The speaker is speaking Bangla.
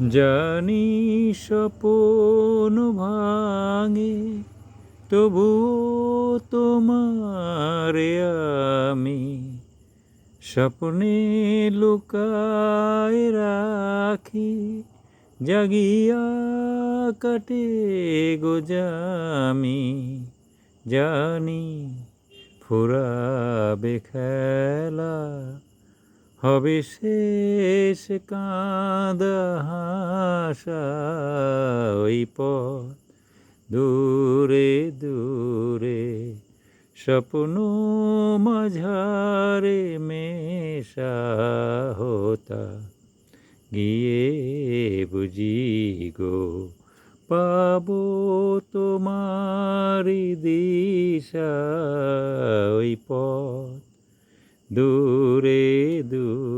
জানি স্বপন ভাঙে, তবুও তোমারে আমি স্বপ্নে লুকায় রাখি। জাগিয়া কাটে গো জামি, জানি ফুরাবে খেলা, হবে শেষ কাঁদা হাসা। ওই পথ দূরে দূরে, স্বপ্ন মাঝারে মেশা হতা, গিয়ে বুঝি গো পাবো তোমারি দিশা। ওই পথ দূরে দূরে।